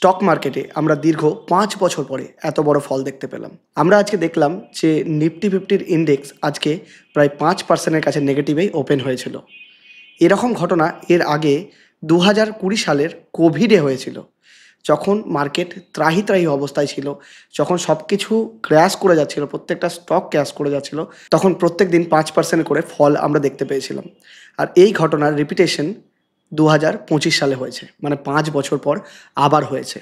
Stock মার্কেটে আমরা দীর্ঘ 5 বছর পরে এত বড় ফল দেখতে পেলাম। আমরা আজকে দেখলাম যে নিফটি ফিফটির ইন্ডেক্স আজকে প্রায় 5%-এর কাছে নেগেটিভেই ওপেন হয়েছিল। এরকম ঘটনা এর আগে 2020 সালের কোভিডে হয়েছিল, যখন মার্কেট ত্রাহি ত্রাহি অবস্থায় ছিল, যখন সব কিছু ক্র্যাশ করে যাচ্ছিল, প্রত্যেকটা স্টক ক্র্যাশ করে যাচ্ছিল, তখন প্রত্যেক দিন 5% করে ফল আমরা দেখতে পেয়েছিলাম। আর এই ঘটনার রিপিটেশন 2025 সালে হয়েছে, মানে 5 বছর পর আবার হয়েছে।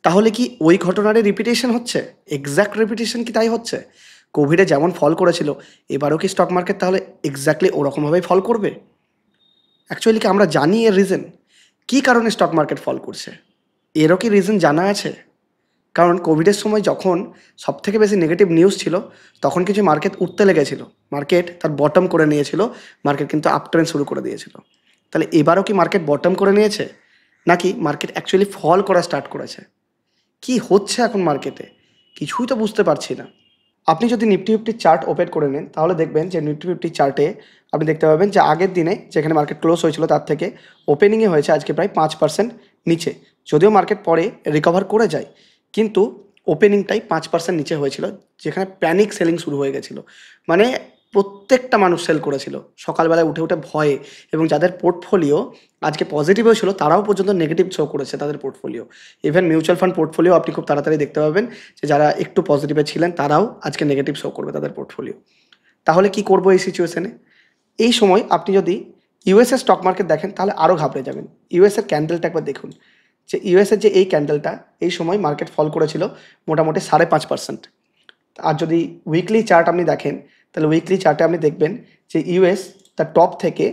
তাহলে কি ওই ঘটনারই রিপিটেশন হচ্ছে? এক্স্যাক্ট রিপিটেশন কি তাই হচ্ছে? কোভিডে যেমন ফল করেছিল, এবারও কি স্টক মার্কেট তাহলে এক্স্যাক্টলি ওরকমভাবেই ফল করবে? অ্যাকচুয়ালি কি আমরা জানি এর রিজন? কী কারণে স্টক মার্কেট ফল করছে? এরও কি রিজন জানা আছে? কারণ কোভিডের সময় যখন সবথেকে বেশি নেগেটিভ নিউজ ছিল, তখন কিছু মার্কেট উঠতে লেগেছিল, মার্কেট তার বটম করে নিয়েছিল, মার্কেট কিন্তু আপ ট্রেন্ড শুরু করে দিয়েছিল। তাহলে এবারও কি মার্কেট বটম করে নিয়েছে, নাকি মার্কেট অ্যাকচুয়ালি ফল করা স্টার্ট করেছে? কি হচ্ছে এখন মার্কেটে কিছুই তো বুঝতে পারছি না। আপনি যদি নিফটি ফিফটির চার্ট ওপেন করে নেন, তাহলে দেখবেন যে নিফটি ফিফটির চার্টে আপনি দেখতে পাবেন যে আগের দিনে যেখানে মার্কেট ক্লোজ হয়েছিল তার থেকে ওপেনিংয়ে হয়েছে আজকে প্রায় 5% নিচে। যদিও মার্কেট পরে রিকভার করে যায়, কিন্তু ওপেনিংটাই 5% নিচে হয়েছিল, যেখানে প্যানিক সেলিং শুরু হয়ে গেছিলো। মানে প্রত্যেকটা মানুষ সেল করেছিল সকালবেলায় উঠে উঠে ভয়ে, এবং যাদের পোর্টফোলিও আজকে পজিটিভও ছিল তারাও পর্যন্ত নেগেটিভ শো করেছে তাদের portfolio. Even mutual fund portfolio আপনি খুব তাড়াতাড়ি দেখতে পাবেন যে যারা একটু পজিটিভে ছিলেন তারাও আজকে নেগেটিভ শো করবে তাদের পোর্টফোলিও। তাহলে কি করবো এই সিচুয়েশনে? এই সময় আপনি যদি ইউএসএ স্টক মার্কেট দেখেন তাহলে আরও ঘাবড়ে যাবেন। ইউএসএর ক্যান্ডেলটা একবার দেখুন, যে ইউএসএর যে এই ক্যান্ডেলটা, এই সময় মার্কেট ফল করেছিল মোটামুটি 5.5%। আর যদি উইকলি চার্ট আপনি দেখেন, তাহলে উইকলি চার্টে আপনি দেখবেন যে ইউএস তার টপ থেকে,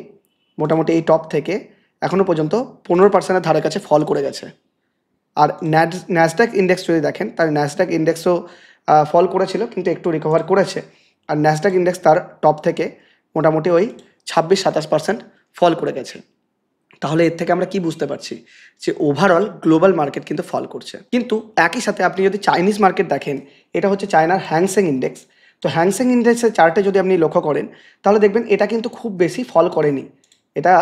মোটামুটি এই টপ থেকে এখনও পর্যন্ত 15%-এর ধারে কাছে ফল করে গেছে। আর ন্যাসডাক ইন্ডেক্স যদি দেখেন, তার ন্যাসডাক ইন্ডেক্সও ফল করেছিল, কিন্তু একটু রিকভার করেছে। আর ন্যাসডাক ইন্ডেক্স তার টপ থেকে মোটামুটি ওই 26-27% ফল করে গেছে। তাহলে এর থেকে আমরা কি বুঝতে পারছি? যে ওভারঅল গ্লোবাল মার্কেট কিন্তু ফল করছে। কিন্তু একই সাথে আপনি যদি চাইনিজ মার্কেট দেখেন, এটা হচ্ছে চায়নার হ্যাংসেং ইন্ডেক্স। তো হ্যাংসেং ইন্ডেক্সের চার্টে যদি আপনি লক্ষ্য করেন, তাহলে দেখবেন এটা কিন্তু খুব বেশি ফল করেনি। এটা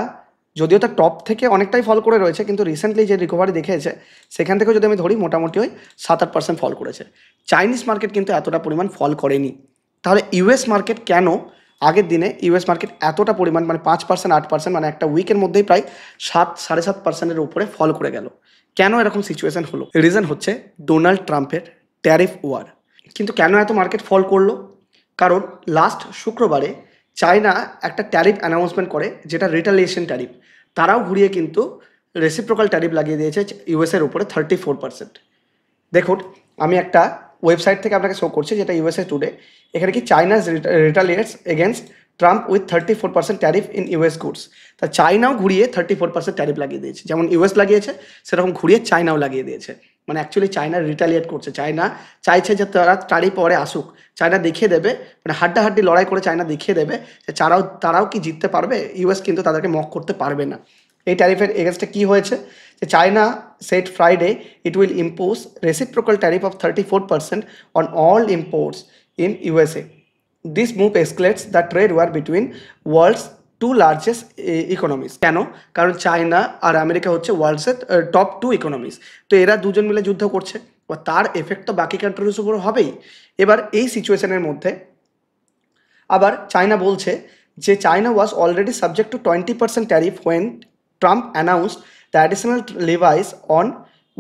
যদিও তার টপ থেকে অনেকটাই ফল করে রয়েছে, কিন্তু রিসেন্টলি যে রিকভারি দেখেছে সেখান থেকেও যদি আমি ধরি মোটামুটি ওই 7-8% ফল করেছে। চাইনিজ মার্কেট কিন্তু এতটা পরিমাণ ফল করেনি। তাহলে ইউএস মার্কেট কেন আগের দিনে ইউএস মার্কেট এতটা পরিমাণ, মানে 5%, 8%, মানে একটা উইকের মধ্যেই প্রায় 7-7.5%-এর উপরে ফল করে গেল? কেন এরকম সিচুয়েশন হলো? রিজন হচ্ছে ডোনাল্ড ট্রাম্পের ট্যারিফ ওয়ার। কিন্তু কেন এত মার্কেট ফল করলো? কারণ লাস্ট শুক্রবারে চায়না একটা ট্যারিফ অ্যানাউন্সমেন্ট করে, যেটা রিটালিয়েশন ট্যারিফ। তারাও ঘুরিয়ে কিন্তু রেসিপ্রোকাল ট্যারিফ লাগিয়ে দিয়েছে ইউএসের উপরে 34%। দেখুন, আমি একটা ওয়েবসাইট থেকে আপনাকে শো করছি, যেটা ইউএসএ টুডে। এখানে কি China's retaliates against Trump with 34% tariff in US goods. তা চায়নাও ঘুরিয়ে 34% ট্যারিফ লাগিয়ে দিয়েছে। যেমন ইউএস লাগিয়েছে, সেরকম ঘুরিয়ে চায়নাও লাগিয়ে দিয়েছে। মানে অ্যাকচুয়ালি চায়না রিটালিয়েট করছে। চায়না চাইছে যে তারা ট্যারিফ পরে আসুক, চায়না দেখিয়ে দেবে, মানে হাড্ডাহাড্ডি লড়াই করে চায়না দেখিয়ে দেবে যে তারাও কি জিততে পারবে, ইউএস কিন্তু তাদেরকে মক করতে পারবে না। এই ট্যারিফের এগেনস্টে কী হয়েছে? যে China said Friday it will impose reciprocal tariff of 34% on all imports in USA. This move escalates the trade war between world's two largest economies. কেন? কারণ চায়না আর আমেরিকা হচ্ছে ওয়ার্ল্ডসের টপ 2 ইকোনমিস। তো এরা দুজন মিলে যুদ্ধ করছে, বা তার এফেক্ট তো বাকি কান্ট্রির উপর হবেই। এবার এই সিচুয়েশনের মধ্যে আবার চায়না বলছে যে China was already subject to 20% tariff when Trump announced the additional levies on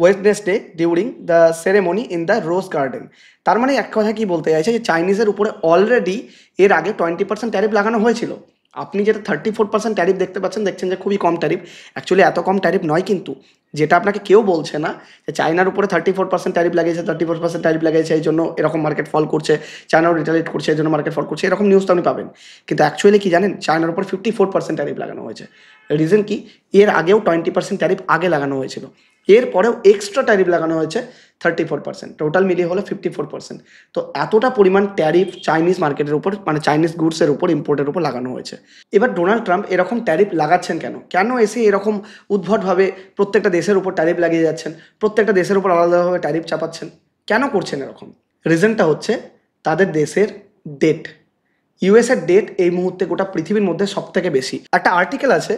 Wednesday during the ceremony in the Rose Garden. তার মানে এক কথা কি বলতে চাইছে, যে চাইনিজের উপরে অলরেডি এর আগে 20% ট্যারিফ লাগানো হয়েছিল। আপনি যেটা 34% ট্যারিফ দেখতে পাচ্ছেন, দেখছেন যে খুবই কম ট্যারিফ। অ্যাকচুয়ালি এত কম ট্যারিফ নয়, কিন্তু যেটা আপনাকে কেউ বলছে না যে চায়নার উপরে 34% ট্যারিফ লাগিয়েছে, 34% ট্যারিফ লাগিয়েছে এই জন্য এরকম মার্কেট ফল করছে, চায়নাও রিটালিয়েট করছে এই জন্য মার্কেট ফল করছে, এরকম নিউজ তো আপনি পাবেন। কিন্তু অ্যাকচুয়ালি কি জানেন, চায়নার উপর 54% ট্যারিফ লাগানো হয়েছে। রিজন কি? এর আগেও 20% ট্যারিফ আগে লাগানো হয়েছিল, এরপরেও এক্সট্রা ট্যারিফ লাগানো হয়েছে 34%, টোটাল মিলিয়ে হলো 54%। তো এতটা পরিমাণ ট্যারিফ চাইনিজ মার্কেটের উপর, মানে চাইনিজ গুডসের উপর, ইম্পোর্টের উপর লাগানো হয়েছে। এবার ডোনাল্ড ট্রাম্প এরকম ট্যারিফ লাগাচ্ছেন কেন? কেন এসে এরকম উদ্ভটভাবে প্রত্যেকটা দেশের উপর ট্যারিফ লাগিয়ে যাচ্ছেন, প্রত্যেকটা দেশের উপর আলাদাভাবে ট্যারিফ চাপাচ্ছেন? কেন করছেন এরকম? রিজনটা হচ্ছে তাদের দেশের ডেট। ইউএসের ডেট এই মুহূর্তে গোটা পৃথিবীর মধ্যে সব থেকে বেশি। একটা আর্টিকেল আছে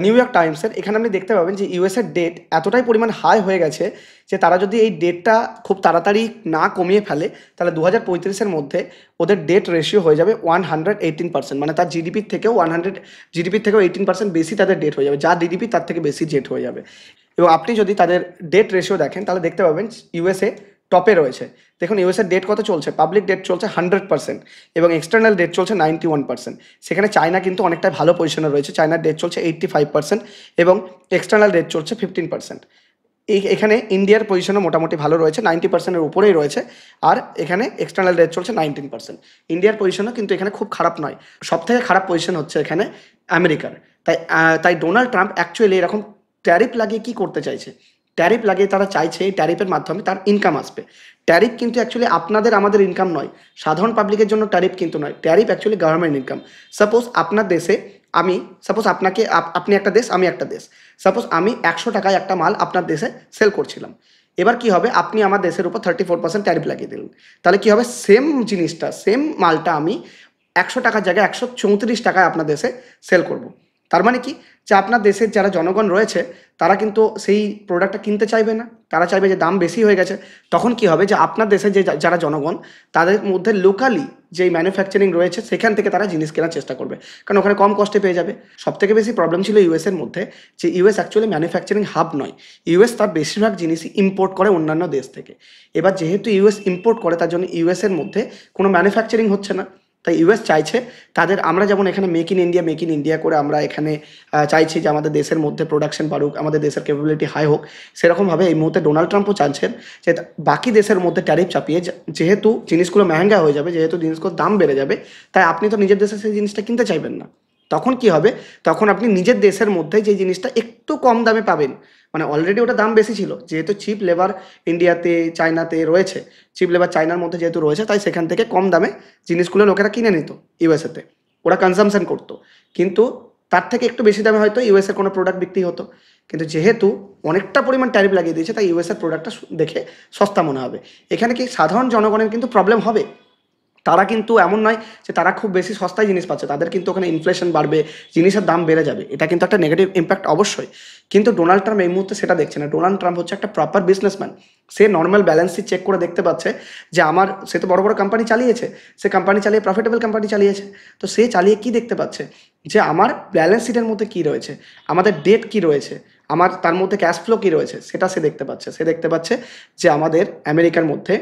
নিউ ইয়র্ক টাইমসের, এখানে আপনি দেখতে পাবেন যে ইউএসের ডেট এতটাই পরিমাণ হাই হয়ে গেছে যে তারা যদি এই ডেটটা খুব তাড়াতাড়ি না কমিয়ে ফেলে তাহলে 2035-এর মধ্যে ওদের ডেট রেশিও হয়ে যাবে 118%, মানে তার জিডিপির থেকেও 18% বেশি তাদের ডেট হয়ে যাবে, যা জিডিপি তার থেকে বেশি ডেট হয়ে যাবে। এবং আপনি যদি তাদের ডেট রেশিও দেখেন তাহলে দেখতে পাবেন ইউএসএ টপে রয়েছে। দেখুন ইউএসের ডেট কত চলছে, পাবলিক ডেট চলছে 100% এবং এক্সটার্নাল ডেট চলছে 91%। সেখানে চায়না কিন্তু অনেকটা ভালো পজিশনে রয়েছে, চায়নার ডেট চলছে 85% এবং এক্সটার্নাল ডেট চলছে 15%। এখানে ইন্ডিয়ার পজিশনও মোটামুটি ভালো রয়েছে, 90%-এর উপরেই রয়েছে, আর এখানে এক্সটার্নাল ডেট চলছে 19%। ইন্ডিয়ার পজিশনও কিন্তু এখানে খুব খারাপ নয়, সবথেকে খারাপ পজিশন হচ্ছে এখানে আমেরিকার। তাই ডোনাল্ড ট্রাম্প অ্যাকচুয়ালি এরকম ট্যারিফ লাগিয়ে কী করতে চাইছে, ট্যারিফ লাগিয়ে তারা চাইছে এই ট্যারিফের মাধ্যমে তার ইনকাম আসবে। ট্যারিফ কিন্তু অ্যাকচুয়ালি আপনাদের আমাদের ইনকাম নয়, সাধারণ পাবলিকের জন্য ট্যারিফ কিন্তু নয়, tariff actually government income. Suppose আপনার দেশে আপনি একটা দেশ আমি একটা দেশ, সাপোজ আমি 100 টাকায় একটা মাল আপনার দেশে সেল করছিলাম, এবার কি হবে, আপনি আমার দেশের উপর 34% ট্যারিফ লাগিয়ে দিলেন, তাহলে কি হবে, সেম জিনিসটা সেম মালটা আমি 100 টাকার জায়গায় 134 টাকায় আপনার দেশে সেল করব। তার মানে কি, যে আপনার দেশের যারা জনগণ রয়েছে তারা কিন্তু সেই প্রোডাক্টটা কিনতে চাইবে না, তারা চাইবে যে দাম বেশি হয়ে গেছে। তখন কি হবে, যে আপনার দেশে যে যারা জনগণ তাদের মধ্যে লোকালি যেই ম্যানুফ্যাকচারিং রয়েছে সেখান থেকে তারা জিনিস কেনার চেষ্টা করবে, কারণ ওখানে কম কস্টে পেয়ে যাবে। সবথেকে বেশি প্রবলেম ছিল ইউএসের মধ্যে, যে ইউএস অ্যাকচুয়ালি ম্যানুফ্যাকচারিং হাব নয়, ইউএস তার বেশিরভাগ জিনিসই ইম্পোর্ট করে অন্যান্য দেশ থেকে। এবার যেহেতু ইউএস ইম্পোর্ট করে তার জন্য ইউএসের মধ্যে কোনো ম্যানুফ্যাকচারিং হচ্ছে না, তাই ইউএস চাইছে তাদের, আমরা যেমন এখানে মেক ইন ইন্ডিয়া করে আমরা এখানে চাইছি যে আমাদের দেশের মধ্যে প্রোডাকশন বাড়ুক, আমাদের দেশের ক্যাপাবিলিটি হাই হোক, সেরকমভাবে এই মুহূর্তে ডোনাল্ড ট্রাম্পও চাইছেন যে বাকি দেশের মধ্যে ট্যারিফ চাপিয়ে, যেহেতু জিনিসগুলো মেহেঙ্গা হয়ে যাবে, যেহেতু জিনিসগুলোর দাম বেড়ে যাবে, তাই আপনি তো নিজের দেশে সেই জিনিসটা কিনতে চাইবেন না। তখন কি হবে, তখন আপনি নিজের দেশের মধ্যে যে জিনিসটা একটু কম দামে পাবেন, মানে অলরেডি ওটা দাম বেশি ছিল, যেহেতু চিপ লেবার ইন্ডিয়াতে চায়নাতে রয়েছে, চিপ লেবার চায়নার মধ্যে যেহেতু রয়েছে, তাই সেখান থেকে কম দামে জিনিসগুলো লোকেরা কিনে নিত ইউএসএতে, ওরা কনজামশন করতো, কিন্তু তার থেকে একটু বেশি দামে হয়তো ইউএসের কোনো প্রোডাক্ট বিক্রি হতো। কিন্তু যেহেতু অনেকটা পরিমাণ ট্যারিফ লাগিয়ে দিয়েছে, তাই ইউএসের প্রোডাক্টটা দেখে সস্তা মনে হবে। এখানে কি সাধারণ জনগণের কিন্তু প্রবলেম হবে, তারা কিন্তু এমন নয় যে তারা খুব বেশি সস্তায় জিনিস পাচ্ছে, তাদের কিন্তু ওখানে ইনফ্লেশন বাড়বে, জিনিসের দাম বেড়ে যাবে, এটা কিন্তু একটা নেগেটিভ ইম্প্যাক্ট অবশ্যই। কিন্তু ডোনাল্ড ট্রাম্প এই মুহূর্তে সেটা দেখছে না। ডোনাল্ড ট্রাম্প হচ্ছে একটা প্রপার বিজনেসম্যান, সে নর্মাল ব্যালেন্স শিট চেক করে দেখতে পাচ্ছে যে সে তো বড় বড় কোম্পানি চালিয়েছে, সে কোম্পানি চালিয়ে প্রফিটেবল কোম্পানি চালিয়েছে, তো সে চালিয়ে কি দেখতে পাচ্ছে যে আমার ব্যালেন্স শিটের মধ্যে কী রয়েছে, আমাদের ডেট কী রয়েছে, আমার তার মধ্যে ক্যাশ ফ্লো কী রয়েছে, সেটা সে দেখতে পাচ্ছে। সে দেখতে পাচ্ছে যে আমাদের আমেরিকার মধ্যে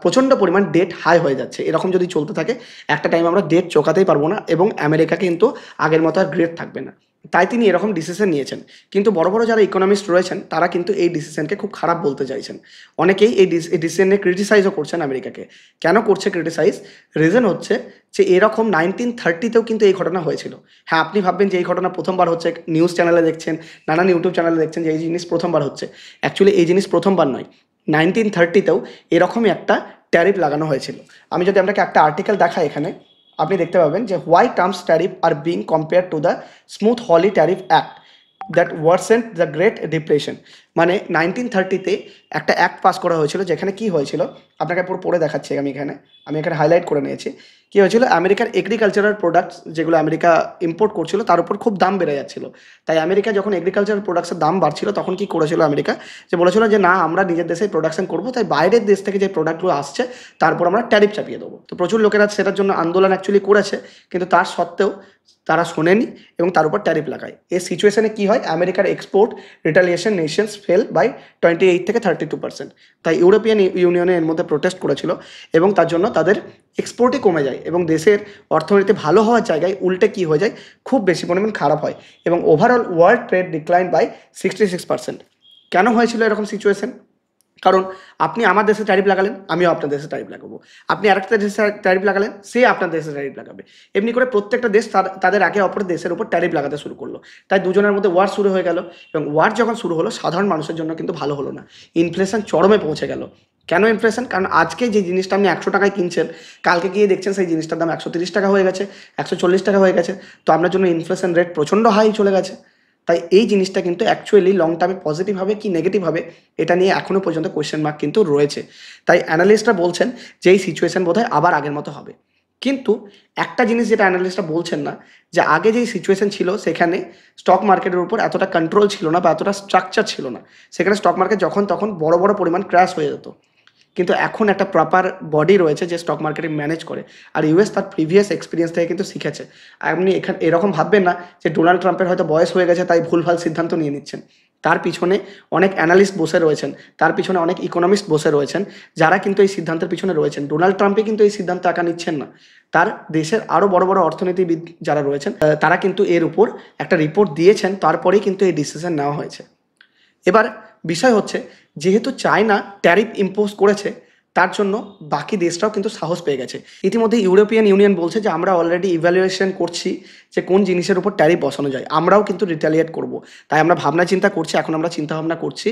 প্রচণ্ড পরিমাণ ডেট হাই হয়ে যাচ্ছে, এরকম যদি চলতে থাকে একটা টাইম আমরা ডেট চোকাতেই পারবো না এবং আমেরিকা কিন্তু আগের মতো আর গ্রেট থাকবে না। তাই তিনি এরকম ডিসিশন নিয়েছেন। কিন্তু বড় বড় যারা ইকোনমিস্ট রয়েছেন তারা কিন্তু এই ডিসিশনকে খুব খারাপ বলতে চাইছেন। অনেকেই এই ডিসিশন নিয়ে ক্রিটিসাইজও করছেন আমেরিকাকে। কেন করছে ক্রিটিসাইজ? রিজন হচ্ছে যে এরকম 1930-তেও কিন্তু এই ঘটনা হয়েছিল। হ্যাঁ, আপনি ভাববেন যে এই ঘটনা প্রথমবার হচ্ছে, নিউজ চ্যানেলে দেখছেন, নানান ইউটিউব চ্যানেলে দেখছেন যে এই জিনিস প্রথমবার হচ্ছে। অ্যাকচুয়ালি এই জিনিস প্রথমবার নয়, 1930-তেও এরকমই একটা ট্যারিফ লাগানো হয়েছিল। আমি যদি আপনাকে একটা আর্টিকেল দেখাই, এখানে আপনি দেখতে পাবেন যে why Trump's tariff are being compared to the Smoot Hawley Tariff Act that worsened the Great Depression. মানে 1930-তে একটা অ্যাক্ট পাস করা হয়েছিল, যেখানে কি হয়েছিল আপনাকে পুরো পড়ে দেখাচ্ছি। আমি এখানে হাইলাইট করে নিয়েছি। কী হয়েছিল, আমেরিকার এগ্রিকালচারাল প্রোডাক্টস যেগুলো আমেরিকা ইম্পোর্ট করছিল তার উপর খুব দাম বেড়ে যাচ্ছিল। তাই আমেরিকা যখন এগ্রিকালচারাল প্রোডাক্টসের দাম বাড়ছিল তখন কি করেছিল আমেরিকা, যে বলেছিল যে না, আমরা নিজের দেশেই প্রোডাকশন করবো, তাই বাইরের দেশ থেকে যে প্রোডাক্টগুলো আসছে তারপর আমরা ট্যারিফ চাপিয়ে দেবো। তো প্রচুর লোকেরা সেটার জন্য আন্দোলন অ্যাকচুয়ালি করেছে, কিন্তু তার সত্ত্বেও তারা শোনেনি এবং তার উপর ট্যারিফ লাগায়। এই সিচুয়েশনে কী হয়, আমেরিকার export retaliation nations fell by 28 থেকে 32%। তাই ইউরোপিয়ান ইউনিয়নে এর মধ্যে প্রোটেস্ট করেছিল এবং তার জন্য তাদের এক্সপোর্টই কমে যায় এবং দেশের অর্থনীতি ভালো হওয়ার জায়গায় উল্টে কী হয়ে যায়, খুব বেশি পরিমাণ খারাপ হয় এবং overall world trade decline by 66%। কেন হয়েছিল এরকম সিচুয়েশন? কারণ আপনি আমার দেশে ট্যারিফ লাগালেন, আমিও আপনার দেশে ট্যারিফ লাগাবো, আপনি আরেকটা দেশে ট্যারিফ লাগালেন, সে আপনার দেশে ট্যারিফ লাগাবে। এমনি করে প্রত্যেকটা দেশ তাদের একে অপরের দেশের উপর ট্যারিফ লাগাতে শুরু করলো। তাই দুজনের মধ্যে ওয়ার শুরু হয়ে গেল এবং ওয়ার যখন শুরু হলো সাধারণ মানুষের জন্য কিন্তু ভালো হলো না, ইনফ্লেশন চরমে পৌঁছে গেল। কেন ইনফ্লেশন? কারণ আজকে যে জিনিসটা আপনি 100 টাকায় কিনছেন, কালকে গিয়ে দেখছেন সেই জিনিসটার দাম 130 টাকা হয়ে গেছে, 140 টাকা হয়ে গেছে। তো আপনার জন্য ইনফ্লেশন রেট প্রচণ্ড হাই চলে গেছে। তাই এই জিনিসটা কিন্তু অ্যাকচুয়ালি লং টার্মে পজিটিভ হবে কি নেগেটিভ হবে, এটা নিয়ে এখনও পর্যন্ত কোয়েশ্চেন মার্ক কিন্তু রয়েছে। তাই অ্যানালিস্টরা বলছেন যে এই সিচুয়েশন বোধহয় আবার আগের মতো হবে। কিন্তু একটা জিনিস যেটা অ্যানালিস্টরা বলছেন না, যে আগে যেই সিচুয়েশন ছিল সেখানে স্টক মার্কেটের উপর এতটা কন্ট্রোল ছিল না বা এতটা স্ট্রাকচার ছিল না। সেখানে স্টক মার্কেট যখন তখন বড় বড় পরিমাণ ক্র্যাশ হয়ে যেত। কিন্তু এখন একটা প্রপার বডি রয়েছে যে স্টক মার্কেটিং ম্যানেজ করে। আর ইউএস তার প্রিভিয়াস এক্সপিরিয়েন্স থেকে কিন্তু শিখেছে। আপনি এখানে এরকম ভাববেন না যে ডোনাল্ড ট্রাম্পের হয়তো বয়স হয়ে গেছে তাই ভুলভাল সিদ্ধান্ত নিয়ে নিচ্ছেন। তার পিছনে অনেক অ্যানালিস্ট বসে রয়েছেন, তার পিছনে অনেক ইকোনমিস্ট বসে রয়েছেন, যারা কিন্তু এই সিদ্ধান্তের পিছনে রয়েছেন। ডোনাল্ড ট্রাম্পই কিন্তু এই সিদ্ধান্ত একা নিচ্ছেন না, তার দেশের আরও বড় বড় অর্থনীতিবিদ যারা রয়েছেন তারা কিন্তু এর উপর একটা রিপোর্ট দিয়েছেন, তারপরেই কিন্তু এই ডিসিশন নেওয়া হয়েছে। এবার বিষয় হচ্ছে, যেহেতু চায়না ট্যারিফ ইম্পোজ করেছে, তার জন্য বাকি দেশটাও কিন্তু সাহস পেয়ে গেছে। ইতিমধ্যে ইউরোপিয়ান ইউনিয়ন বলছে যে আমরা অলরেডি ইভ্যালুয়েশন করছি যে কোন জিনিসের উপর ট্যারিফ বসানো যায়, আমরাও কিন্তু রিটালিয়েট করব। তাই আমরা ভাবনা চিন্তা করছি, এখন আমরা চিন্তা ভাবনা করছি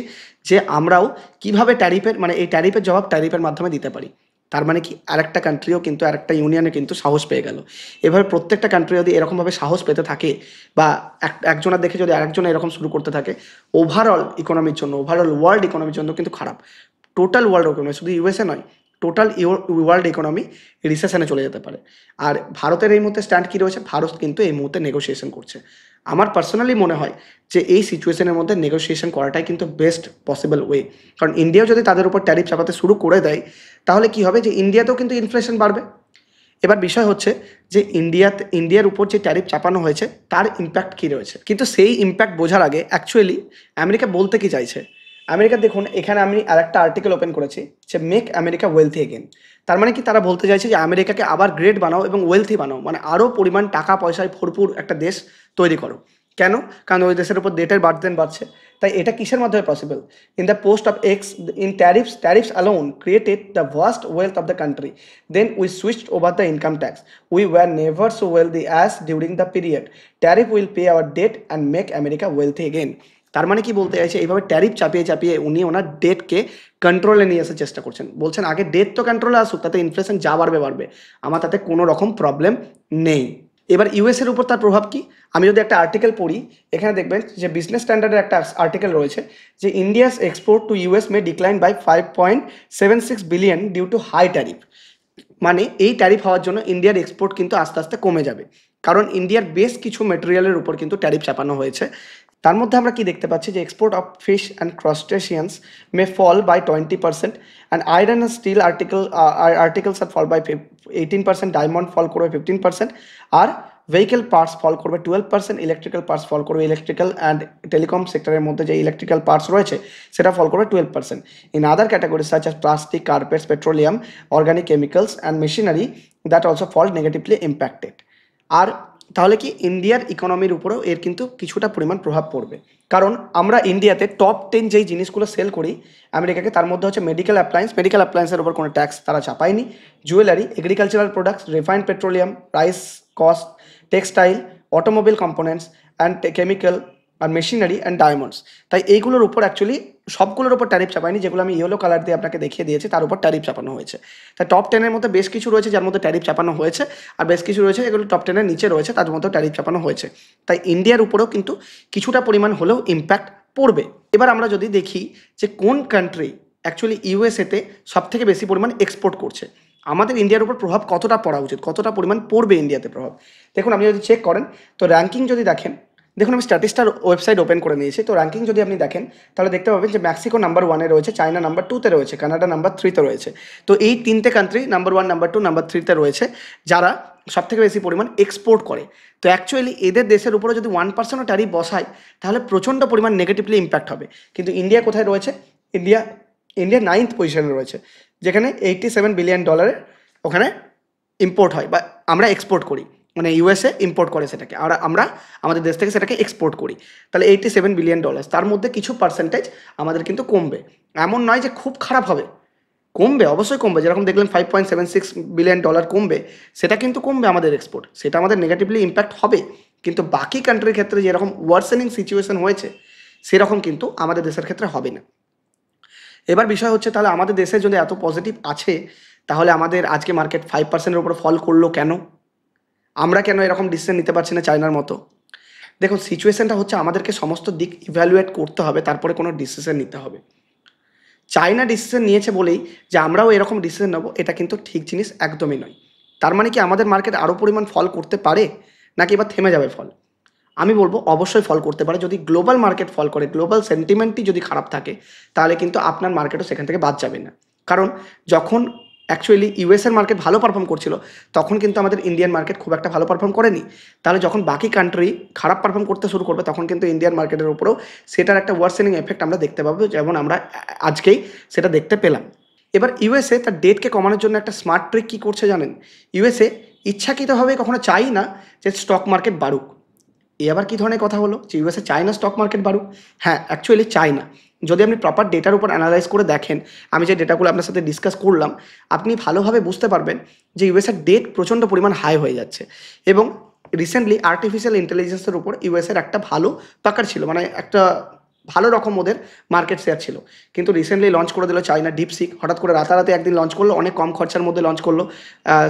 যে আমরাও কিভাবে ট্যারিফের এই ট্যারিফের জবাব ট্যারিফের মাধ্যমে দিতে পারি। তার মানে কি, আরেকটা কান্ট্রিও কিন্তু আরেকটা ইউনিয়নে কিন্তু সাহস পেয়ে গেল। এভাবে প্রত্যেকটা কান্ট্রি যদি এরকমভাবে সাহস পেতে থাকে বা একজনের দেখে যদি আরেকজন এরকম শুরু করতে থাকে, ওভারঅল ইকোনমির জন্য, ওভারঅল ওয়ার্ল্ড ইকোনমির জন্য কিন্তু খারাপ। টোটাল ওয়ার্ল্ড ইকোনমি, শুধু ইউএসএ নয়, টোটাল ওয়ার্ল্ড ইকোনমি রিসেশনে চলে যেতে পারে। আর ভারতের এই মুহূর্তে স্ট্যান্ড কী রয়েছে, ভারত কিন্তু এই মুহূর্তে নেগোসিয়েশন করছে। আমার পার্সোনালি মনে হয় যে এই সিচুয়েশনের মধ্যে নেগোসিয়েশন করাটাই কিন্তু বেস্ট পসিবল ওয়ে। কারণ ইন্ডিয়াও যদি তাদের উপর ট্যারিফ চাপাতে শুরু করে দেয়, তাহলে কি হবে যে ইন্ডিয়াতেও কিন্তু ইনফ্লেশন বাড়বে। এবার বিষয় হচ্ছে যে ইন্ডিয়ার উপর যে ট্যারিফ চাপানো হয়েছে তার ইম্প্যাক্ট কী রয়েছে, কিন্তু সেই ইম্প্যাক্ট বোঝার আগে অ্যাকচুয়ালি আমেরিকা বলতে কি চাইছে। আমেরিকা দেখুন, এখানে আমি আরেকটা আর্টিকেল ওপেন করেছি যে মেক আমেরিকা ওয়েলথি এগেন। তার মানে কি, তারা বলতে চাইছে যে আমেরিকাকে আবার গ্রেট বানাও এবং ওয়েলথি বানাও, মানে আরও পরিমাণ টাকা পয়সায় ভরপুর একটা দেশ তৈরি করো। কেন? কারণ ওই দেশের উপর ডেটের বার্ডেন বাড়ছে। তাই এটা কিসের মাধ্যমে possible? In the post of X, in tariffs alone created the vast wealth of the country, then we switched over the income tax, we were never so wealthy as during the period, tariff will pay our debt and make America wealthy again. তার মানে কি বলতে চাইছে, এইভাবে tariff চাপিয়ে চাপিয়ে উনি ওনার ডেটকে কন্ট্রোলে নিয়ে আসার চেষ্টা করছেন। বলছেন আগে ডেট তো কন্ট্রোলে আসুক, তাতে ইনফ্লেশন যা বাড়বে বাড়বে, আমার তাতে কোনো রকম প্রবলেম নেই। এবার ইউএসের উপর তার প্রভাব কি? আমি যদি একটা আর্টিকেল পড়ি, এখানে দেখবেন যে বিজনেস স্ট্যান্ডার্ডের একটা আর্টিকেল রয়েছে যে India's export to US may decline by 5.76 billion due to high tariff. মানে এই ট্যারিফ হওয়ার জন্য ইন্ডিয়ার এক্সপোর্ট কিন্তু আস্তে আস্তে কমে যাবে, কারণ ইন্ডিয়ার বেশ কিছু মেটেরিয়ালের উপর কিন্তু ট্যারিফ চাপানো হয়েছে। তার মধ্যে আমরা কি দেখতে পাচ্ছি যে export of fish and crustaceans may fall by 20%, and iron and steel articles are fall by 18%, diamond fall করবে 15%, আর ভেহিকেল পার্টস ফল করবে 12%, ইলেকট্রিক্যাল পার্টস ফল করবে, ইলেকট্রিক্যাল অ্যান্ড টেলিকম সেক্টরের মধ্যে যে ইলেকট্রিক্যাল পার্টস রয়েছে সেটা ফল করবে 12%। In other categories such as plastic, carpets, petroleum, organic chemicals and machinery that also fall negatively impacted. আর তাহলে কি, ইন্ডিয়ার ইকোনমির উপরেও এর কিন্তু কিছুটা পরিমাণ প্রভাব পড়বে। কারণ আমরা ইন্ডিয়াতে টপ 10 যেই জিনিসগুলো সেল করি আমেরিকাকে, তার মধ্যে হচ্ছে মেডিকেল অ্যাপ্লায়েন্সের উপর কোনো ট্যাক্স তারা চাপায়নি, jewellery, agricultural products, refined petroleum, rice cost, textile, automobile components and chemical আর মেশিনারি অ্যান্ড ডায়মন্ডস। তাই এইগুলোর উপর অ্যাকচুয়ালি সবগুলোর উপর ট্যারিফ চাপায়নি, যেগুলো আমি ইয়েলো কালার দিয়ে আপনাকে দেখিয়ে দিয়েছি তার উপর ট্যারিফ চাপানো হয়েছে। তাই টপ 10-এর মধ্যে বেশ কিছু রয়েছে যার মধ্যে ট্যারিফ চাপানো হয়েছে, আর বেশ কিছু রয়েছে যেগুলো টপ 10-এর নিচে রয়েছে তার মধ্যেও ট্যারিফ চাপানো হয়েছে। তাই ইন্ডিয়ার উপরেও কিন্তু কিছুটা পরিমাণ হলেও ইম্প্যাক্ট পড়বে। এবার আমরা যদি দেখি যে কোন কান্ট্রি অ্যাকচুয়ালি ইউএসএতে সবথেকে বেশি পরিমাণ এক্সপোর্ট করছে, আমাদের ইন্ডিয়ার উপর প্রভাব কতটা পড়া উচিত, কতটা পরিমাণ পড়বে ইন্ডিয়াতে প্রভাব। দেখুন, আপনি যদি চেক করেন তো র্যাঙ্কিং যদি দেখেন, দেখুন আমি স্ট্যাটিস্টার ওয়েবসাইট ওপেন করে নিয়েছি, তো র্যাঙ্কিং যদি আপনি দেখেন তাহলে দেখতে পাবেন যে মেক্সিকো নাম্বার 1-এ রয়েছে, চায়না নাম্বার 2-তে রয়েছে, কানাডা নাম্বার 3-তে রয়েছে। তো এই তিনটে কান্ট্রি নাম্বার 1, নাম্বার 2, নাম্বার 3-তে রয়েছে, যারা সবথেকে বেশি পরিমাণ এক্সপোর্ট করে। তো অ্যাকচুয়ালি এদের দেশের উপরে যদি 1%ও ট্যারিফ বসায় তাহলে প্রচণ্ড পরিমাণ নেগেটিভলি ইম্প্যাক্ট হবে। কিন্তু ইন্ডিয়া কোথায় রয়েছে? ইন্ডিয়া 9th পজিশনে রয়েছে, যেখানে $87 বিলিয়ন ওখানে ইম্পোর্ট হয় বা আমরা এক্সপোর্ট করি, মানে ইউএসএ ইম্পোর্ট করে সেটাকে, আর আমরা আমাদের দেশ থেকে সেটাকে এক্সপোর্ট করি। তাহলে $87 বিলিয়ন, তার মধ্যে কিছু পার্সেন্টেজ আমাদের কিন্তু কমবে। এমন নয় যে খুব খারাপ হবে, কমবে, অবশ্যই কমবে। যেরকম দেখলেন $5.76 বিলিয়ন কমবে, সেটা কিন্তু কমবে আমাদের এক্সপোর্ট, সেটা আমাদের নেগেটিভলি ইম্প্যাক্ট হবে। কিন্তু বাকি কান্ট্রির ক্ষেত্রে যেরকম ওয়ার্সেনিং সিচুয়েশন হয়েছে সেরকম কিন্তু আমাদের দেশের ক্ষেত্রে হবে না। এবার বিষয় হচ্ছে, তাহলে আমাদের দেশে যদি এত পজিটিভ আছে, তাহলে আমাদের আজকে মার্কেট 5%-এর উপর ফল করলো কেন? আমরা কেন এরকম ডিসিশন নিতে পারছি না চায়নার মতো? দেখুন, সিচুয়েশনটা হচ্ছে আমাদেরকে সমস্ত দিক ইভ্যালুয়েট করতে হবে, তারপরে কোনো ডিসিশন নিতে হবে। চায়না ডিসিশন নিয়েছে বলেই যে আমরাও এরকম ডিসিশন নেবো, এটা কিন্তু ঠিক জিনিস একদমই নয়। তার মানে কি আমাদের মার্কেট আরও পরিমাণ ফল করতে পারে, নাকি এবার থেমে যাবে ফল? আমি বলবো অবশ্যই ফল করতে পারে। যদি গ্লোবাল মার্কেট ফল করে, গ্লোবাল সেন্টিমেন্টই যদি খারাপ থাকে, তাহলে কিন্তু আপনার মার্কেটও সেখান থেকে বাদ যাবে না। কারণ যখন অ্যাকচুয়ালি ইউএসের মার্কেট ভালো পারফর্ম করছিল, তখন কিন্তু আমাদের ইন্ডিয়ান মার্কেট খুব একটা ভালো পারফর্ম করেনি। তাহলে যখন বাকি কান্ট্রি খারাপ পারফর্ম করতে শুরু করবে, তখন কিন্তু ইন্ডিয়ান মার্কেটের উপরেও সেটার একটা ওয়ার্সেনিং এফেক্ট আমরা দেখতে পাবো, যেমন আমরা আজকেই সেটা দেখতে পেলাম। এবার ইউএসএ তার ডেটকে কমানোর জন্য একটা স্মার্ট ট্রিক কী করছে জানেন? ইউএসএ ইচ্ছাকৃতভাবে কখনো চাই না যে স্টক মার্কেট বাড়ুক। এ আবার কী ধরনের কথা হলো যে ইউএসএ চায় না স্টক মার্কেট বাড়ুক? হ্যাঁ, অ্যাকচুয়ালি চায় না। যদি আপনি প্রপার ডেটার উপর অ্যানালাইজ করে দেখেন, আমি যে ডেটাগুলো আপনার সাথে ডিসকাস করলাম, আপনি ভালোভাবে বুঝতে পারবেন যে ইউএসএর ডেট প্রচণ্ড পরিমাণ হাই হয়ে যাচ্ছে। এবং রিসেন্টলি আর্টিফিশিয়াল ইন্টেলিজেন্সের উপর ইউএসএর একটা ভালো পাকার ছিল, মানে একটা ভালো রকম ওদের মার্কেট শেয়ার ছিল। কিন্তু রিসেন্টলি লঞ্চ করে দিল চায়না ডিপসিক, হঠাৎ করে রাতারাতি একদিন লঞ্চ করলো, অনেক কম খরচার মধ্যে লঞ্চ করলো।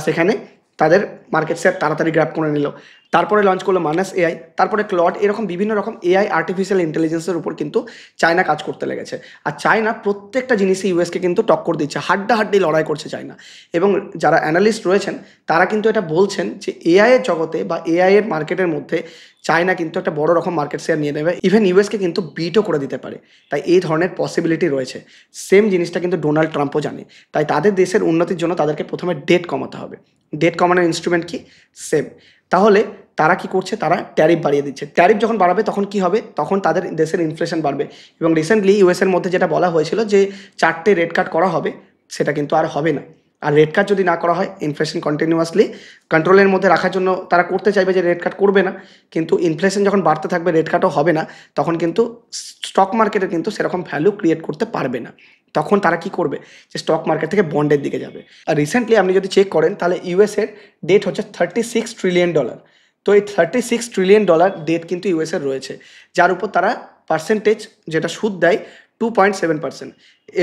সেখানে তাদের মার্কেট শেয়ার তাড়াতাড়ি গ্র্যাব করে নিল। তারপরে লঞ্চ করলো মানাস এআই, তারপরে ক্লড, এরকম বিভিন্ন রকম এআই আর্টিফিশিয়াল ইন্টেলিজেন্সের উপর কিন্তু চায়না কাজ করতে লেগেছে। আর চায়না প্রত্যেকটা জিনিসই ইউএসকে কিন্তু টক্কর দিচ্ছে, হাড্ডাহাড্ডি লড়াই করছে চায়না। এবং যারা অ্যানালিস্ট রয়েছেন তারা কিন্তু এটা বলছেন যে এআইয়ের জগতে বা এআইয়ের মার্কেটের মধ্যে চায়না কিন্তু একটা বড় রকম মার্কেট শেয়ার নিয়ে নেবে, ইভেন ইউএসকে কিন্তু বিটও করে দিতে পারে। তাই এই ধরনের পসিবিলিটি রয়েছে। সেম জিনিসটা কিন্তু ডোনাল্ড ট্রাম্পও জানে। তাই তাদের দেশের উন্নতির জন্য তাদেরকে প্রথমে ডেট কমাতে হবে। ডেট কমানোর ইনস্ট্রুমেন্ট কি? সেম। তাহলে তারা কি করছে? তারা ট্যারিফ বাড়িয়ে দিচ্ছে। ট্যারিফ যখন বাড়াবে তখন কি হবে? তখন তাদের দেশের ইনফ্লেশন বাড়বে। এবং রিসেন্টলি ইউএসের মধ্যে যেটা বলা হয়েছিল যে 4টে রেট কাট করা হবে, সেটা কিন্তু আর হবে না। আর রেট কাট যদি না করা হয়, ইনফ্লেশন কন্টিনিউয়াসলি কন্ট্রোলের মধ্যে রাখার জন্য তারা করতে চাইবে যে রেট কাট করবে না, কিন্তু ইনফ্লেশন যখন বাড়তে থাকবে, রেট কাটও হবে না, তখন কিন্তু স্টক মার্কেটে কিন্তু সেরকম ভ্যালু ক্রিয়েট করতে পারবে না। তখন তারা কি করবে? যে স্টক মার্কেট থেকে বন্ডের দিকে যাবে। আর রিসেন্টলি আপনি যদি চেক করেন, তাহলে ইউএসের ডেট হচ্ছে $36 ট্রিলিয়ন। তো এই $36 ট্রিলিয়ন ডেট কিন্তু ইউএসের রয়েছে, যার উপর তারা পার্সেন্টেজ যেটা সুদ দেয় 2.7%,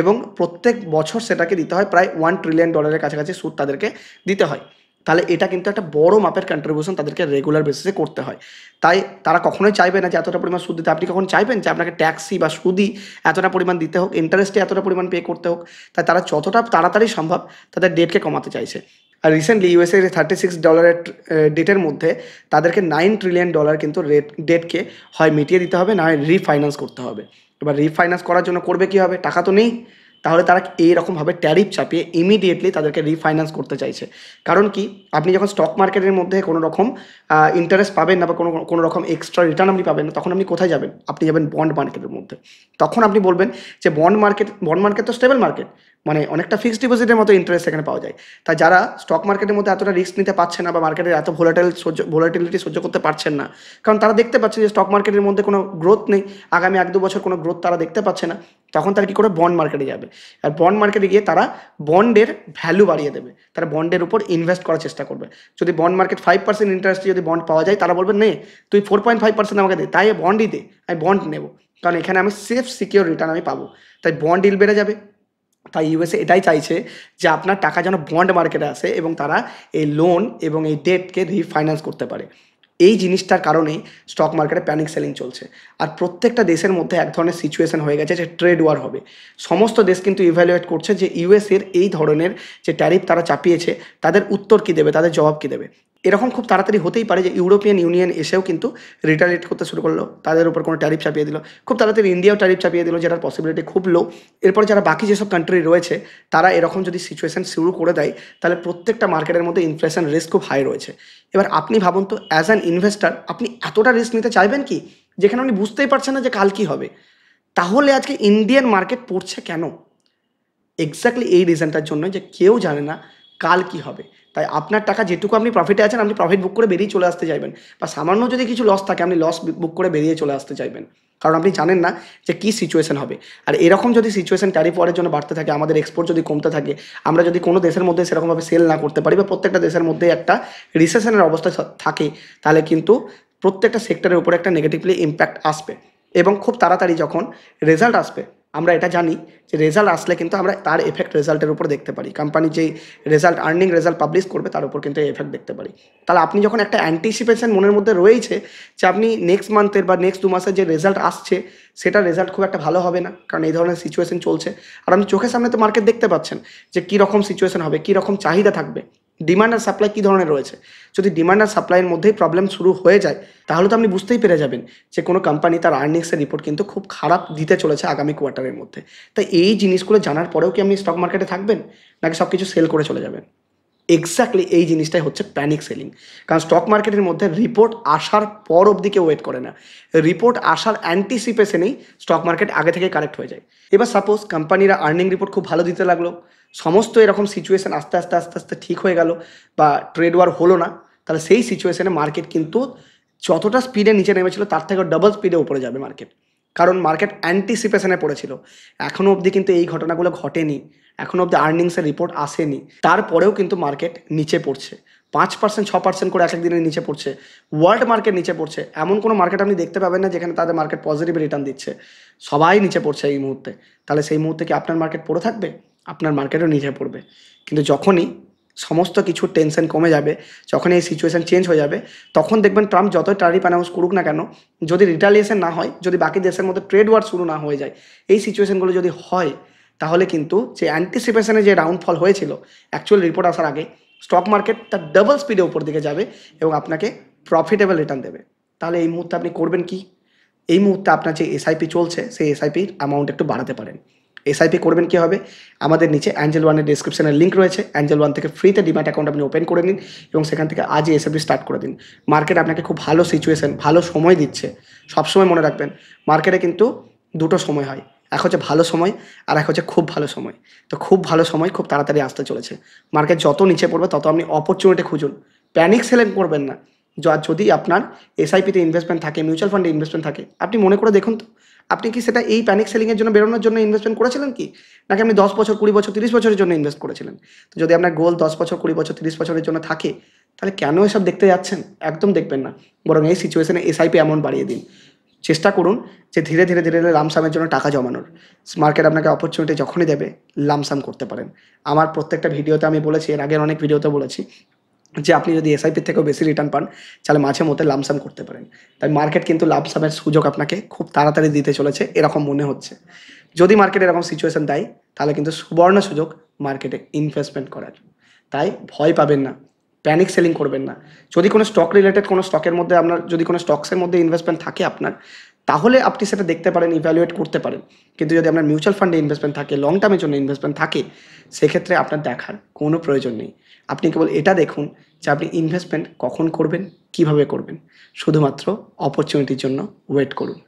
এবং প্রত্যেক বছর সেটাকে দিতে হয় প্রায় $1 ট্রিলিয়ন কাছাকাছি সুদ তাদেরকে দিতে হয়। তাহলে এটা কিন্তু একটা বড় মাপের কন্ট্রিবিউশন তাদেরকে রেগুলার বেসিসে করতে হয়। তাই তারা কখনোই চাইবে না যে এতটা পরিমাণ সুদ দিতে। আপনি কখন চাইবেন যে আপনাকে ট্যাক্সি বা সুদি এতটা পরিমাণ দিতে হোক, ইন্টারেস্টে এতটা পরিমাণ পে করতে হোক? তাই তারা যতটা তাড়াতাড়ি সম্ভব তাদের ডেটকে কমাতে চাইছে। আর রিসেন্টলি ইউএসএ $36 ডেটের মধ্যে তাদেরকে $9 ট্রিলিয়ন কিন্তু ডেটকে হয় মিটিয়ে দিতে হবে, না হয় রিফাইন্যান্স করতে হবে। এবার রিফাইন্যান্স করার জন্য করবে কী হবে? টাকা তো নেই। তাহলে তারা এইরকমভাবে ট্যারিফ চাপিয়ে ইমিডিয়েটলি তাদেরকে রিফাইন্যান্স করতে চাইছে। কারণ কি? আপনি যখন স্টক মার্কেটের মধ্যে কোনো রকম ইন্টারেস্ট পাবেন না বা কোনো রকম এক্সট্রা রিটার্ন আপনি পাবেন না, তখন আপনি কোথায় যাবেন? আপনি যাবেন বন্ড মার্কেটের মধ্যে। তখন আপনি বলবেন যে বন্ড মার্কেট তো স্টেবল মার্কেট, মানে অনেকটা ফিক্সড ডিপোজিটের মতো ইন্টারেস্ট সেখানে পাওয়া যায়। তাই যারা স্টক মার্কেটের মধ্যে এতটা রিস্ক নিতে পারছে না বা মার্কেটের এত ভোলাটিলিটি সহ্য করতে পারছেন না, কারণ তারা দেখতে পাচ্ছে যে স্টক মার্কেটের মধ্যে কোনো গ্রোথ নেই, আগামী 1-2 বছর কোনো গ্রোথ তারা দেখতে পাচ্ছে না, তখন তারা কী করে? বন্ড মার্কেটে যাবে। আর বন্ড মার্কেটে গিয়ে তারা বন্ডের ভ্যালু বাড়িয়ে দেবে, তারা বন্ডের উপর ইনভেস্ট করার চেষ্টা করবে। যদি বন্ড মার্কেট 5% ইন্টারেস্টে যদি বন্ড পাওয়া যায়, তারা বলবে নে তুই 4.5% আমাকে দে, তাই বন্ডই দে, আমি বন্ড নেব, কারণ এখানে আমি সেফ সিকিউর রিটার্ন আমি পাবো। তাই বন্ড ইল বেড়ে যাবে। তাই ইউএসএ এটাই চাইছে যে আপনার টাকা যেন বন্ড মার্কেটে আসে এবং তারা এই লোন এবং এই ডেটকে রিফাইন্যান্স করতে পারে। এই জিনিসটার কারণেই স্টক মার্কেটে প্যানিক সেলিং চলছে। আর প্রত্যেকটা দেশের মধ্যে এক ধরনের সিচুয়েশন হয়ে গেছে যে ট্রেড ওয়ার হবে। সমস্ত দেশ কিন্তু ইভ্যালুয়েট করছে যে ইউএসের এই ধরনের যে ট্যারিফ তারা চাপিয়েছে, তাদের উত্তর কী দেবে, তাদের জবাব কী দেবে। এরকম খুব তাড়াতাড়ি হতেই পারে যে ইউরোপিয়ান ইউনিয়ন এসেও কিন্তু রিটালিয়েট করতে শুরু করলো, তাদের উপর কোনো ট্যারিফ চাপিয়ে দিল। খুব তাড়াতাড়ি ইন্ডিয়াও ট্যারিফ চাপিয়ে দিল, যেটার পসিবিলিটি খুব লো। এরপরে যারা বাকি যেসব কান্ট্রি রয়েছে, তারা এরকম যদি সিচুয়েশান শুরু করে দেয়, তাহলে প্রত্যেকটা মার্কেটের মধ্যে ইনফ্লেশন রিস্ক খুব হাই রয়েছে। এবার আপনি ভাবুন তো, অ্যাজ অ্যান ইনভেস্টার আপনি এতটা রিস্ক নিতে চাইবেন কি, যেখানে আপনি বুঝতেই পারছেন না যে কাল কী হবে? তাহলে আজকে ইন্ডিয়ান মার্কেট পড়ছে কেন? এক্স্যাক্টলি এই রিজনটার জন্য যে কেউ জানে না কাল কী হবে। তাই আপনার টাকা যেটুকু আপনি প্রফিটে আছেন, আপনি প্রফিট বুক করে বেরিয়ে চলে আসতে চাইবেন, বা সামান্য যদি কিছু লস থাকে আপনি লস বুক করে বেরিয়ে চলে আসতে চাইবেন, কারণ আপনি জানেন না যে কী সিচুয়েশন হবে। আর এরকম যদি সিচুয়েশন ট্যারিফ ওয়ারের জন্য বাড়তে থাকে, আমাদের এক্সপোর্ট যদি কমতে থাকে, আমরা যদি কোনো দেশের মধ্যে সেরকমভাবে সেল না করতে পারি, বা প্রত্যেকটা দেশের মধ্যে একটা রিসেশনের অবস্থা থাকে, তাহলে কিন্তু প্রত্যেকটা সেক্টরের উপরে একটা নেগেটিভলি ইম্প্যাক্ট আসবে। এবং খুব তাড়াতাড়ি যখন রেজাল্ট আসবে, আমরা এটা জানি যে রেজাল্ট আসলে কিন্তু আমরা তার এফেক্ট রেজাল্টের উপর দেখতে পারি। কোম্পানি যেই রেজাল্ট, আর্নিং রেজাল্ট পাবলিশ করবে, তার উপর কিন্তু এই এফেক্ট দেখতে পারি। তাহলে আপনি যখন একটা অ্যান্টিসিপেশন মনের মধ্যে রয়েছে যে আপনি নেক্সট মান্থের বা নেক্সট 2 মাসের যে রেজাল্ট আসছে, সেটা রেজাল্ট খুব একটা ভালো হবে না, কারণ এই ধরনের সিচুয়েশন চলছে। আর আপনি চোখের সামনে তো মার্কেট দেখতে পাচ্ছেন যে কী রকম সিচুয়েশন হবে, কী রকম চাহিদা থাকবে। ডিমান্ড আর সাপ্লাই কী ধরনের রয়েছে। যদি ডিমান্ড আর সাপ্লাইয়ের মধ্যেই প্রবলেম শুরু হয়ে যায় তাহলে তো আপনি বুঝতেই পেরে যাবেন যে কোনো কোম্পানি তার আর্নিংসের রিপোর্ট কিন্তু খুব খারাপ দিতে চলেছে আগামী কোয়ার্টারের মধ্যে। তাই এই জিনিসগুলো জানার পরেও কি আপনি স্টক মার্কেটে থাকবেন, নাকি সব কিছু সেল করে চলে যাবেন? এক্স্যাক্টলি এই জিনিসটাই হচ্ছে প্যানিক সেলিং। কারণ স্টক মার্কেটের মধ্যে রিপোর্ট আসার পর অবধি কেউ ওয়েট করে না, রিপোর্ট আসার অ্যান্টিসিপেশনেই স্টক মার্কেট আগে থেকে কারেক্ট হয়ে যায়। এবার সাপোজ কোম্পানিরা আর্নিং রিপোর্ট খুব ভালো দিতে লাগলো, সমস্ত এরকম সিচুয়েশন আস্তে আস্তে আস্তে আস্তে ঠিক হয়ে গেল বা ট্রেড ওয়ার হলো না, তাহলে সেই সিচুয়েশনে মার্কেট কিন্তু যতটা স্পিডে নিচে নেমেছিল তার থেকে ডবল স্পিডে উপরে যাবে মার্কেট। কারণ মার্কেট অ্যান্টিসিপেশনে পড়েছিল। এখনও অবধি কিন্তু এই ঘটনাগুলো ঘটেনি, এখনও অবধি আর্নিংসের রিপোর্ট আসেনি, তারপরেও কিন্তু মার্কেট নিচে পড়ছে। 5%, 6% করে এক এক দিনে নিচে পড়ছে। ওয়ার্ল্ড মার্কেট নিচে পড়ছে। এমন কোনো মার্কেট আপনি দেখতে পাবেন না যেখানে তাদের মার্কেট পজিটিভ রিটার্ন দিচ্ছে। সবাই নিচে পড়ছে এই মুহূর্তে। তাহলে সেই মুহূর্তে কি আপনার মার্কেট পড়ে থাকবে? আপনার মার্কেটও নিচে পড়বে। কিন্তু যখনই সমস্ত কিছুর টেনশন কমে যাবে, যখন এই সিচুয়েশান চেঞ্জ হয়ে যাবে, তখন দেখবেন ট্রাম্প যতই ট্যারিফ অ্যানাউন্স করুক না কেন, যদি রিটালিয়েশন না হয়, যদি বাকি দেশের মধ্যে ট্রেড ওয়ার শুরু না হয়ে যায়, এই সিচুয়েশানগুলো যদি হয়, তাহলে কিন্তু যে অ্যান্টিসিপেশনে যে ডাউনফল হয়েছিল অ্যাকচুয়াল রিপোর্ট আসার আগে, স্টক মার্কেট তার ডাবল স্পিডে উপর দিকে যাবে এবং আপনাকে প্রফিটেবল রিটার্ন দেবে। তাহলে এই মুহূর্তে আপনি করবেন কি? এই মুহূর্তে আপনার যে এসআইপি চলছে সেই এসআইপির অ্যামাউন্ট একটু বাড়াতে পারেন। এসআইপি করবেন কীভাবে? আমাদের নিচে অ্যাঞ্জেল ওয়ানের ডিসক্রিপশনের লিঙ্ক রয়েছে, অ্যাঞ্জেল ওয়ান থেকে ফ্রিতে ডিম্যাট অ্যাকাউন্ট আপনি ওপেন করে নিন এবং সেখান থেকে আজই এসআইপি স্টার্ট করে দিন। মার্কেট আপনাকে খুব ভালো সিচুয়েশন, ভালো সময় দিচ্ছে। সবসময় মনে রাখবেন মার্কেটে কিন্তু দুটো সময় হয়, এক হচ্ছে ভালো সময় আর এক হচ্ছে খুব ভালো সময়। তো খুব ভালো সময় খুব তাড়াতাড়ি আসতে চলেছে। মার্কেট যত নিচে পড়বে তত আপনি অপরচুনিটি খুঁজুন, প্যানিক সেলিং করবেন না। যদি আপনার এসআইপিতে ইনভেস্টমেন্ট থাকে, মিউচুয়াল ফান্ডে ইনভেস্টমেন্ট থাকে, আপনি মনে করে দেখুন তো, আপনি কি সেটা এই প্যানিক সেলিংয়ের জন্য বেরোনোর জন্য ইনভেস্টমেন্ট করেছিলেন কি? নাকি আপনি 10 বছর, 20 বছর, 30 বছরের জন্য ইনভেস্ট করেছিলেন? তো যদি আপনার গোল 10 বছর, 20 বছর, 30 বছরের জন্য থাকে, তাহলে কেন এসব দেখতে যাচ্ছেন? একদম দেখবেন না। বরং এই সিচুয়েশনে এসআইপি অ্যামাউন্ট বাড়িয়ে দিন। চেষ্টা করুন যে ধীরে ধীরে ধীরে ধীরে লামসামের জন্য টাকা জমানোর। মার্কেট আপনাকে অপরচুনিটি যখনই দেবে লামসাম করতে পারেন। আমার প্রত্যেকটা ভিডিওতে আমি বলেছি, এর আগের অনেক ভিডিওতে বলেছি যে আপনি যদি এসআইপির থেকেও বেশি রিটার্ন পান তাহলে মাঝে মধ্যে লামসাম করতে পারেন। তাই মার্কেট কিন্তু লামসামের সুযোগ আপনাকে খুব তাড়াতাড়ি দিতে চলেছে এরকম মনে হচ্ছে। যদি মার্কেট এরকম সিচুয়েশন দেয় তাহলে কিন্তু সুবর্ণ সুযোগ মার্কেটে ইনভেস্টমেন্ট করার। তাই ভয় পাবেন না, প্যানিক সেলিং করবেন না। যদি কোনো স্টক রিলেটেড কোনো স্টকের মধ্যে আপনার, যদি কোনো স্টকসের মধ্যে ইনভেস্টমেন্ট থাকে আপনার, তাহলে আপনি সেটা দেখতে পারেন, ইভ্যালুয়েট করতে পারেন। কিন্তু যদি আপনার মিউচুয়াল ফান্ডে ইনভেস্টমেন্ট থাকে, লং টার্মের জন্য ইনভেস্টমেন্ট থাকে, সেক্ষেত্রে আপনার দেখার কোনো প্রয়োজন নেই। আপনি কেবল এটা দেখুন যে আপনি ইনভেস্টমেন্ট কখন করবেন, কিভাবে করবেন। শুধুমাত্র অপরচুনিটির জন্য ওয়েট করুন।